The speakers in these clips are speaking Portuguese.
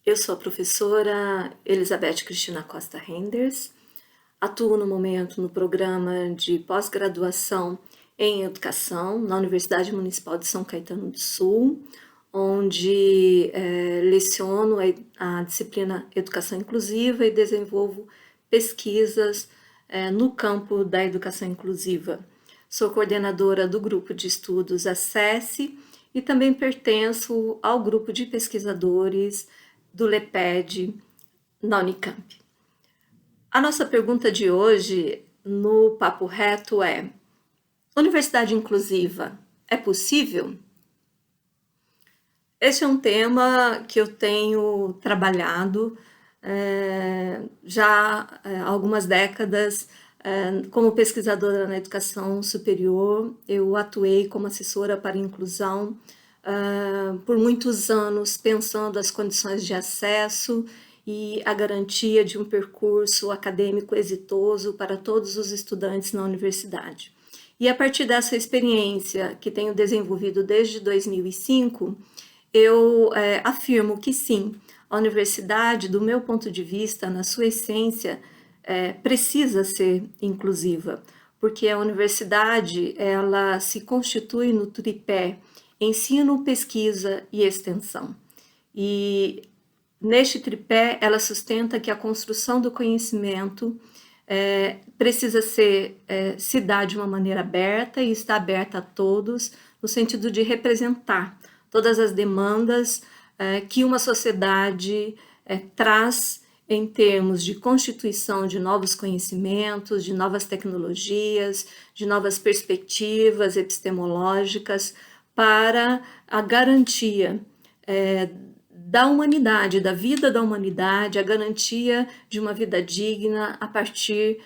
Eu sou a professora Elizabeth Cristina Costa Renders, atuo no momento no programa de pós-graduação em Educação na Universidade Municipal de São Caetano do Sul, onde leciono a disciplina Educação Inclusiva e desenvolvo pesquisas no campo da educação inclusiva. Sou coordenadora do grupo de estudos Acesse e também pertenço ao grupo de pesquisadores do LEPED na Unicamp. A nossa pergunta de hoje no Papo Reto é: universidade inclusiva é possível? Esse é um tema que eu tenho trabalhado já há algumas décadas. Como pesquisadora na educação superior, eu atuei como assessora para inclusão por muitos anos, pensando as condições de acesso e a garantia de um percurso acadêmico exitoso para todos os estudantes na universidade. E a partir dessa experiência que tenho desenvolvido desde 2005, eu afirmo que sim, a universidade, do meu ponto de vista, na sua essência, precisa ser inclusiva, porque a universidade ela se constitui no tripé ensino, pesquisa e extensão. E neste tripé ela sustenta que a construção do conhecimento precisa se dar de uma maneira aberta e está aberta a todos, no sentido de representar todas as demandas que uma sociedade traz em termos de constituição de novos conhecimentos, de novas tecnologias, de novas perspectivas epistemológicas para a garantia da humanidade, da vida da humanidade, a garantia de uma vida digna a partir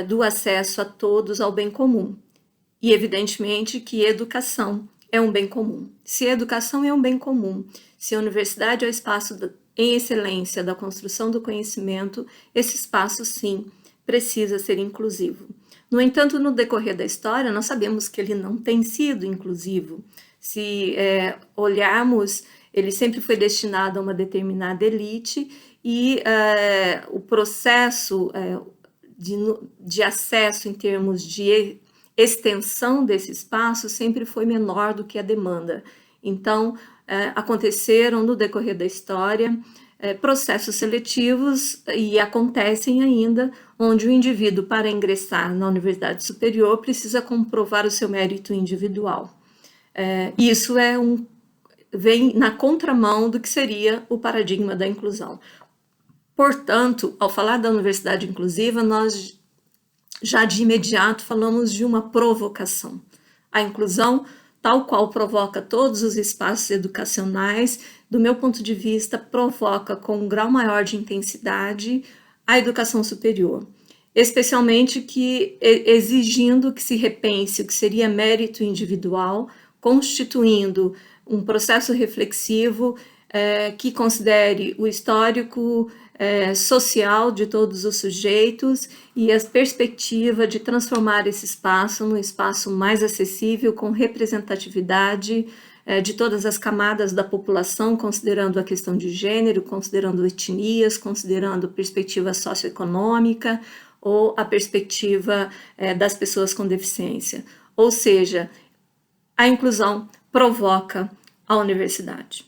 do acesso a todos ao bem comum. E evidentemente que educação é um bem comum. Se a educação é um bem comum, se a universidade é o espaço em excelência da construção do conhecimento, esse espaço, sim, precisa ser inclusivo. No entanto, no decorrer da história, nós sabemos que ele não tem sido inclusivo. Se olharmos, ele sempre foi destinado a uma determinada elite e o processo de acesso em termos de extensão desse espaço sempre foi menor do que a demanda. Então, aconteceram no decorrer da história processos seletivos e acontecem ainda, onde o indivíduo, para ingressar na universidade superior, precisa comprovar o seu mérito individual. Isso vem na contramão do que seria o paradigma da inclusão. Portanto, ao falar da universidade inclusiva, nós já de imediato falamos de uma provocação. A inclusão, tal qual provoca todos os espaços educacionais, do meu ponto de vista, provoca com um grau maior de intensidade a educação superior, especialmente exigindo que se repense o que seria mérito individual, constituindo um processo reflexivo que considere o histórico social de todos os sujeitos e a perspectiva de transformar esse espaço num espaço mais acessível, com representatividade de todas as camadas da população, considerando a questão de gênero, considerando etnias, considerando perspectiva socioeconômica ou a perspectiva das pessoas com deficiência. Ou seja, a inclusão provoca a universidade.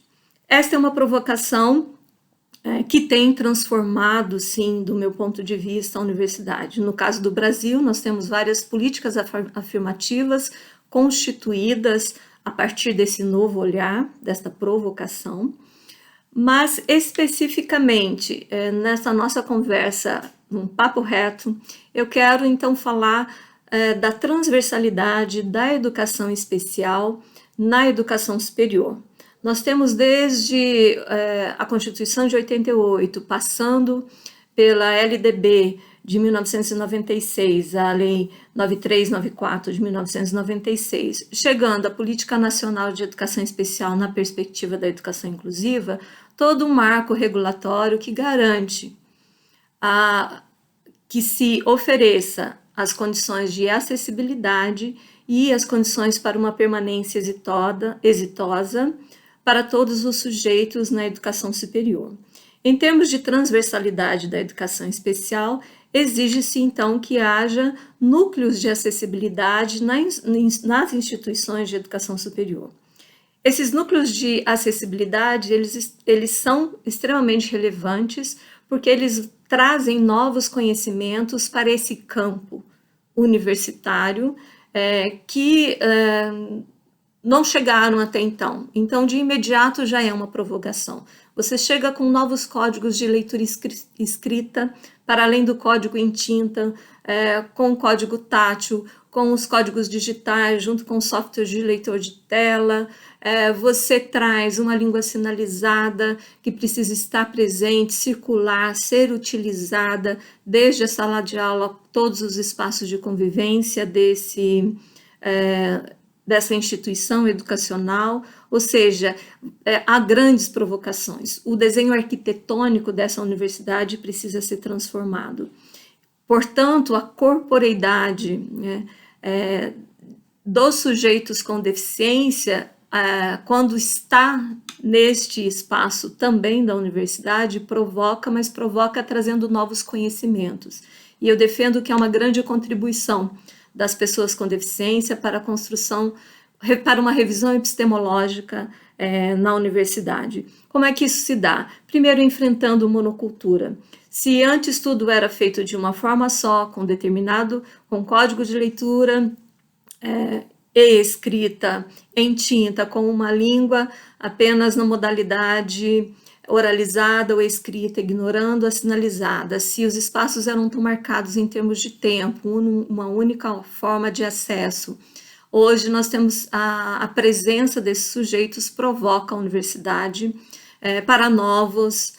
Esta é uma provocação que tem transformado, sim, do meu ponto de vista, a universidade. No caso do Brasil, nós temos várias políticas afirmativas constituídas a partir desse novo olhar, desta provocação, mas especificamente nessa nossa conversa, num papo reto, eu quero então falar da transversalidade da educação especial na educação superior. Nós temos desde a Constituição de 88, passando pela LDB de 1996, a Lei 9394 de 1996, chegando à Política Nacional de Educação Especial na perspectiva da educação inclusiva, todo um marco regulatório que garante que se ofereça as condições de acessibilidade e as condições para uma permanência exitosa para todos os sujeitos na educação superior. Em termos de transversalidade da educação especial, exige-se então que haja núcleos de acessibilidade nas instituições de educação superior. Esses núcleos de acessibilidade, eles são extremamente relevantes porque eles trazem novos conhecimentos para esse campo universitário que não chegaram até então. Então, de imediato já é uma provocação. Você chega com novos códigos de leitura escrita, para além do código em tinta, com o código tátil, com os códigos digitais, junto com software de leitor de tela. Você traz uma língua sinalizada que precisa estar presente, circular, ser utilizada desde a sala de aula, todos os espaços de convivência dessa instituição educacional, ou seja, há grandes provocações. O desenho arquitetônico dessa universidade precisa ser transformado. Portanto, a corporeidade dos sujeitos com deficiência, quando está neste espaço também da universidade, provoca, mas provoca trazendo novos conhecimentos. E eu defendo que é uma grande contribuição das pessoas com deficiência para a construção, para uma revisão epistemológica na universidade. Como é que isso se dá? Primeiro, enfrentando monocultura. Se antes tudo era feito de uma forma só, com código de leitura e escrita em tinta, com uma língua apenas na modalidade oralizada ou escrita, ignorando a sinalizada, se os espaços eram tão marcados em termos de tempo, uma única forma de acesso. Hoje nós temos a presença desses sujeitos provoca a universidade para novos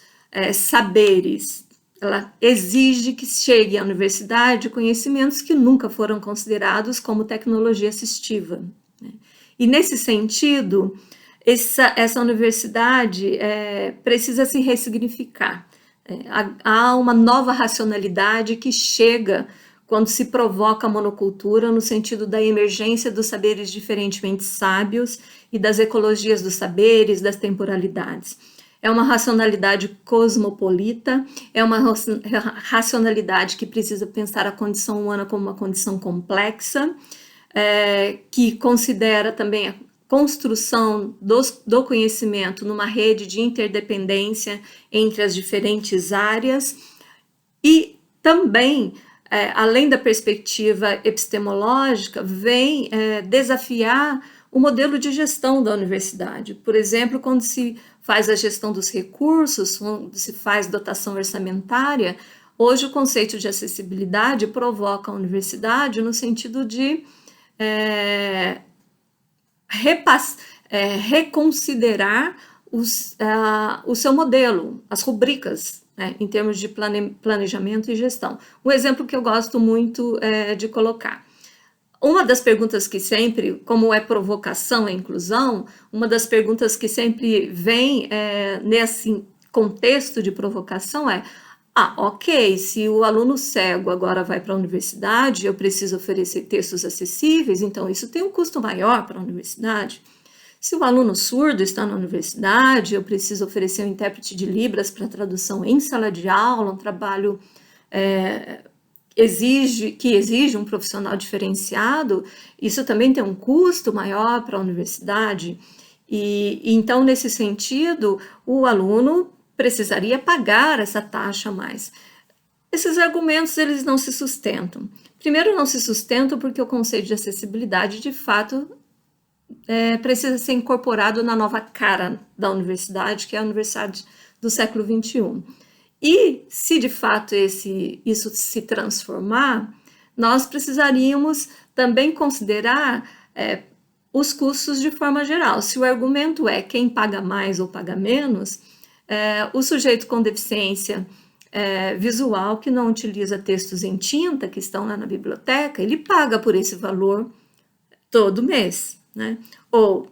saberes. Ela exige que chegue à universidade conhecimentos que nunca foram considerados como tecnologia assistiva. E nesse sentido, essa universidade precisa se ressignificar. Há uma nova racionalidade que chega quando se provoca a monocultura, no sentido da emergência dos saberes diferentemente sábios e das ecologias dos saberes, das temporalidades. É uma racionalidade cosmopolita, é uma racionalidade que precisa pensar a condição humana como uma condição complexa, que considera também a construção do conhecimento numa rede de interdependência entre as diferentes áreas e também, além da perspectiva epistemológica, vem desafiar o modelo de gestão da universidade. Por exemplo, quando se faz a gestão dos recursos, quando se faz dotação orçamentária, hoje o conceito de acessibilidade provoca a universidade no sentido de reconsiderar o seu modelo, as rubricas, em termos de planejamento e gestão. Um exemplo que eu gosto muito de colocar. Uma das perguntas que sempre, como é provocação a inclusão, uma das perguntas que sempre vem nesse contexto de provocação ok, se o aluno cego agora vai para a universidade, eu preciso oferecer textos acessíveis, então isso tem um custo maior para a universidade. Se o aluno surdo está na universidade, eu preciso oferecer um intérprete de Libras para tradução em sala de aula, um trabalho que exige um profissional diferenciado, isso também tem um custo maior para a universidade. E então, nesse sentido, o aluno precisaria pagar essa taxa a mais. Esses argumentos, eles não se sustentam. Primeiro, não se sustentam porque o conceito de acessibilidade, de fato, precisa ser incorporado na nova cara da universidade, que é a universidade do século XXI. E, se de fato isso se transformar, nós precisaríamos também considerar os custos de forma geral. Se o argumento é quem paga mais ou paga menos, o sujeito com deficiência visual que não utiliza textos em tinta, que estão lá na biblioteca, ele paga por esse valor todo mês, né? Ou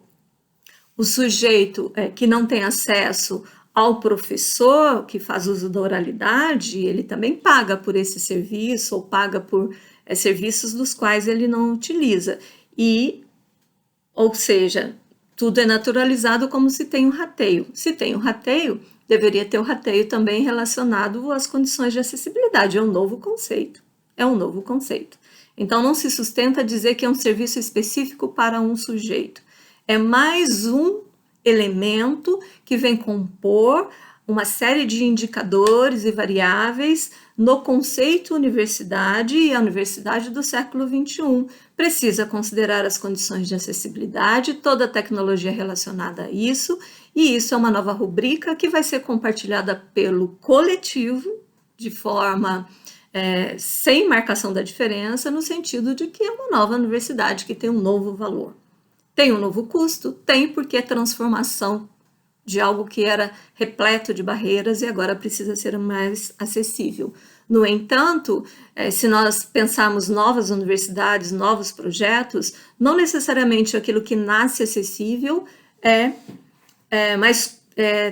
o sujeito que não tem acesso ao professor que faz uso da oralidade, ele também paga por esse serviço ou paga por serviços dos quais ele não utiliza. Ou seja, tudo é naturalizado como se tem um rateio. Se tem um rateio, deveria ter o rateio também relacionado às condições de acessibilidade. É um novo conceito. É um novo conceito. Então, não se sustenta dizer que é um serviço específico para um sujeito. É mais um elemento que vem compor uma série de indicadores e variáveis no conceito universidade, e a universidade do século XXI precisa considerar as condições de acessibilidade, toda a tecnologia relacionada a isso, e isso é uma nova rubrica que vai ser compartilhada pelo coletivo, de forma sem marcação da diferença, no sentido de que é uma nova universidade que tem um novo valor. Tem um novo custo? Tem, porque é transformação de algo que era repleto de barreiras e agora precisa ser mais acessível. No entanto, se nós pensarmos novas universidades, novos projetos, não necessariamente aquilo que nasce acessível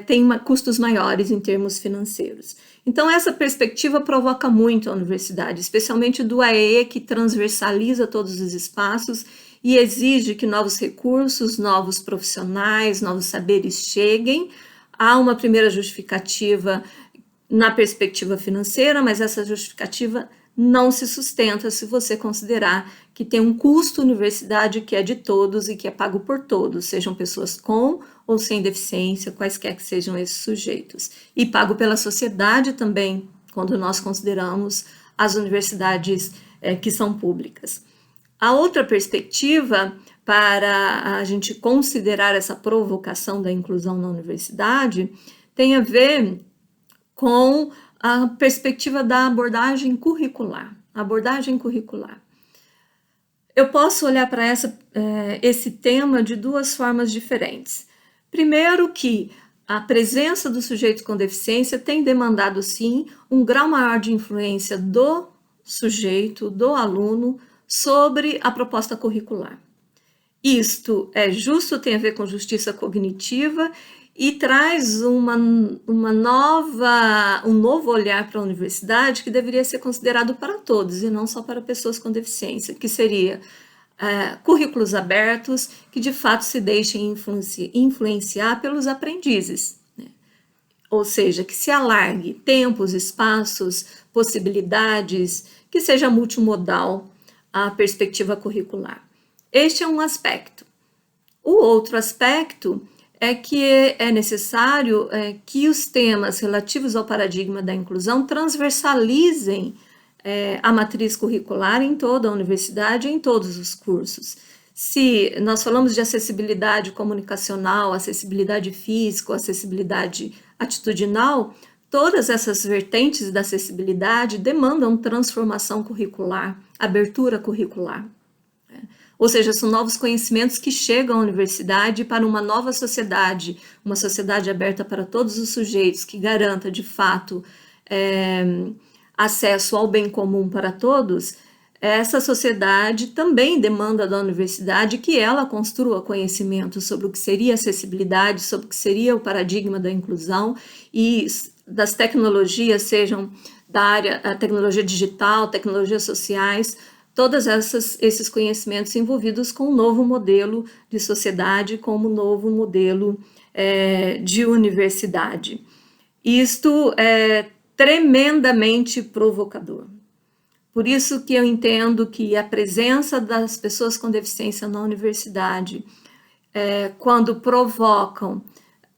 tem custos maiores em termos financeiros. Então, essa perspectiva provoca muito a universidade, especialmente do AEE, que transversaliza todos os espaços e exige que novos recursos, novos profissionais, novos saberes cheguem. Há uma primeira justificativa na perspectiva financeira, mas essa justificativa não se sustenta se você considerar que tem um custo universidade que é de todos e que é pago por todos, sejam pessoas com ou sem deficiência, quaisquer que sejam esses sujeitos. E pago pela sociedade também, quando nós consideramos as universidades que são públicas. A outra perspectiva para a gente considerar essa provocação da inclusão na universidade tem a ver com a perspectiva da abordagem curricular. Eu posso olhar para esse tema de duas formas diferentes. Primeiro, que a presença do sujeito com deficiência tem demandado, sim, um grau maior de influência do sujeito, do aluno, sobre a proposta curricular. Isto é justo, tem a ver com justiça cognitiva e traz um novo olhar para a universidade que deveria ser considerado para todos e não só para pessoas com deficiência, que seria currículos abertos que de fato se deixem influenciar pelos aprendizes, né? Ou seja, que se alargue tempos, espaços, possibilidades, que seja multimodal a perspectiva curricular. Este é um aspecto. O outro aspecto é que é necessário que os temas relativos ao paradigma da inclusão transversalizem a matriz curricular em toda a universidade, em todos os cursos. Se nós falamos de acessibilidade comunicacional, acessibilidade física, acessibilidade atitudinal, todas essas vertentes da acessibilidade demandam transformação curricular, abertura curricular. Ou seja, são novos conhecimentos que chegam à universidade para uma nova sociedade, uma sociedade aberta para todos os sujeitos, que garanta, de fato, acesso ao bem comum para todos. Essa sociedade também demanda da universidade que ela construa conhecimento sobre o que seria acessibilidade, sobre o que seria o paradigma da inclusão e das tecnologias, sejam da área da tecnologia digital, tecnologias sociais, todos esses conhecimentos envolvidos com um novo modelo de sociedade, como um novo modelo de universidade. Isto é tremendamente provocador. Por isso que eu entendo que a presença das pessoas com deficiência na universidade, quando provocam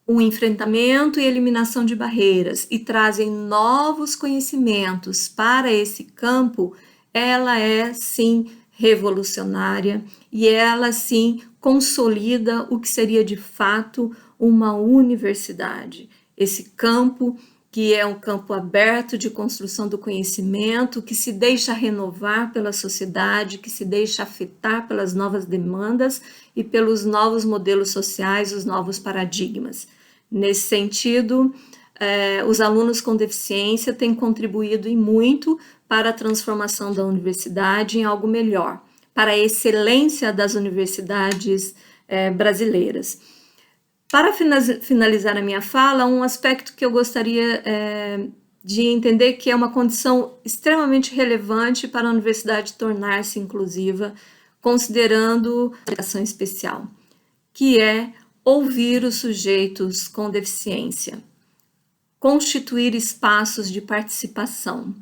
um enfrentamento e eliminação de barreiras e trazem novos conhecimentos para esse campo, ela é, sim, revolucionária e ela, sim, consolida o que seria, de fato, uma universidade. Esse campo que é um campo aberto de construção do conhecimento, que se deixa renovar pela sociedade, que se deixa afetar pelas novas demandas e pelos novos modelos sociais, os novos paradigmas. Nesse sentido, os alunos com deficiência têm contribuído e muito para a transformação da universidade em algo melhor, para a excelência das universidades brasileiras. Para finalizar a minha fala, um aspecto que eu gostaria de entender que é uma condição extremamente relevante para a universidade tornar-se inclusiva, considerando a educação especial, que é ouvir os sujeitos com deficiência. constituir espaços de participação,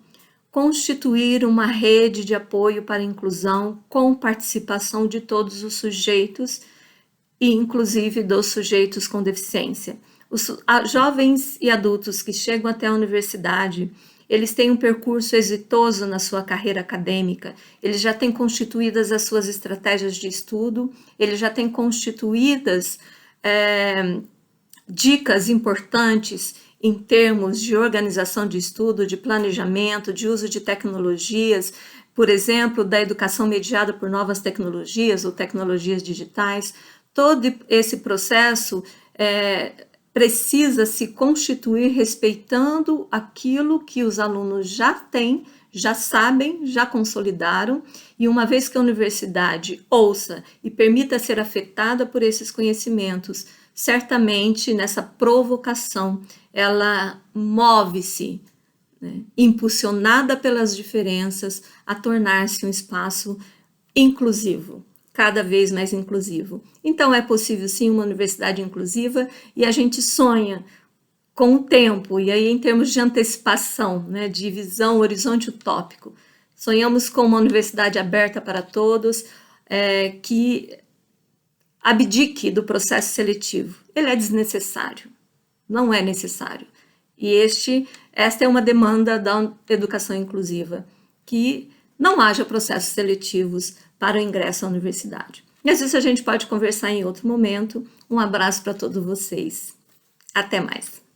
constituir uma rede de apoio para a inclusão com participação de todos os sujeitos e inclusive dos sujeitos com deficiência. Os jovens e adultos que chegam até a universidade, eles têm um percurso exitoso na sua carreira acadêmica, eles já têm constituídas as suas estratégias de estudo, eles já têm constituídas dicas importantes em termos de organização de estudo, de planejamento, de uso de tecnologias, por exemplo, da educação mediada por novas tecnologias ou tecnologias digitais. Todo esse processo precisa se constituir respeitando aquilo que os alunos já têm, já sabem, já consolidaram, e uma vez que a universidade ouça e permita ser afetada por esses conhecimentos, certamente nessa provocação ela move-se, né, impulsionada pelas diferenças, a tornar-se um espaço inclusivo, cada vez mais inclusivo. Então é possível sim uma universidade inclusiva e a gente sonha com o tempo, e aí em termos de antecipação, né, de visão, horizonte utópico. Sonhamos com uma universidade aberta para todos, que abdique do processo seletivo. Ele é desnecessário, não é necessário. E esta é uma demanda da educação inclusiva, que não haja processos seletivos para o ingresso à universidade. Mas isso a gente pode conversar em outro momento. Um abraço para todos vocês. Até mais.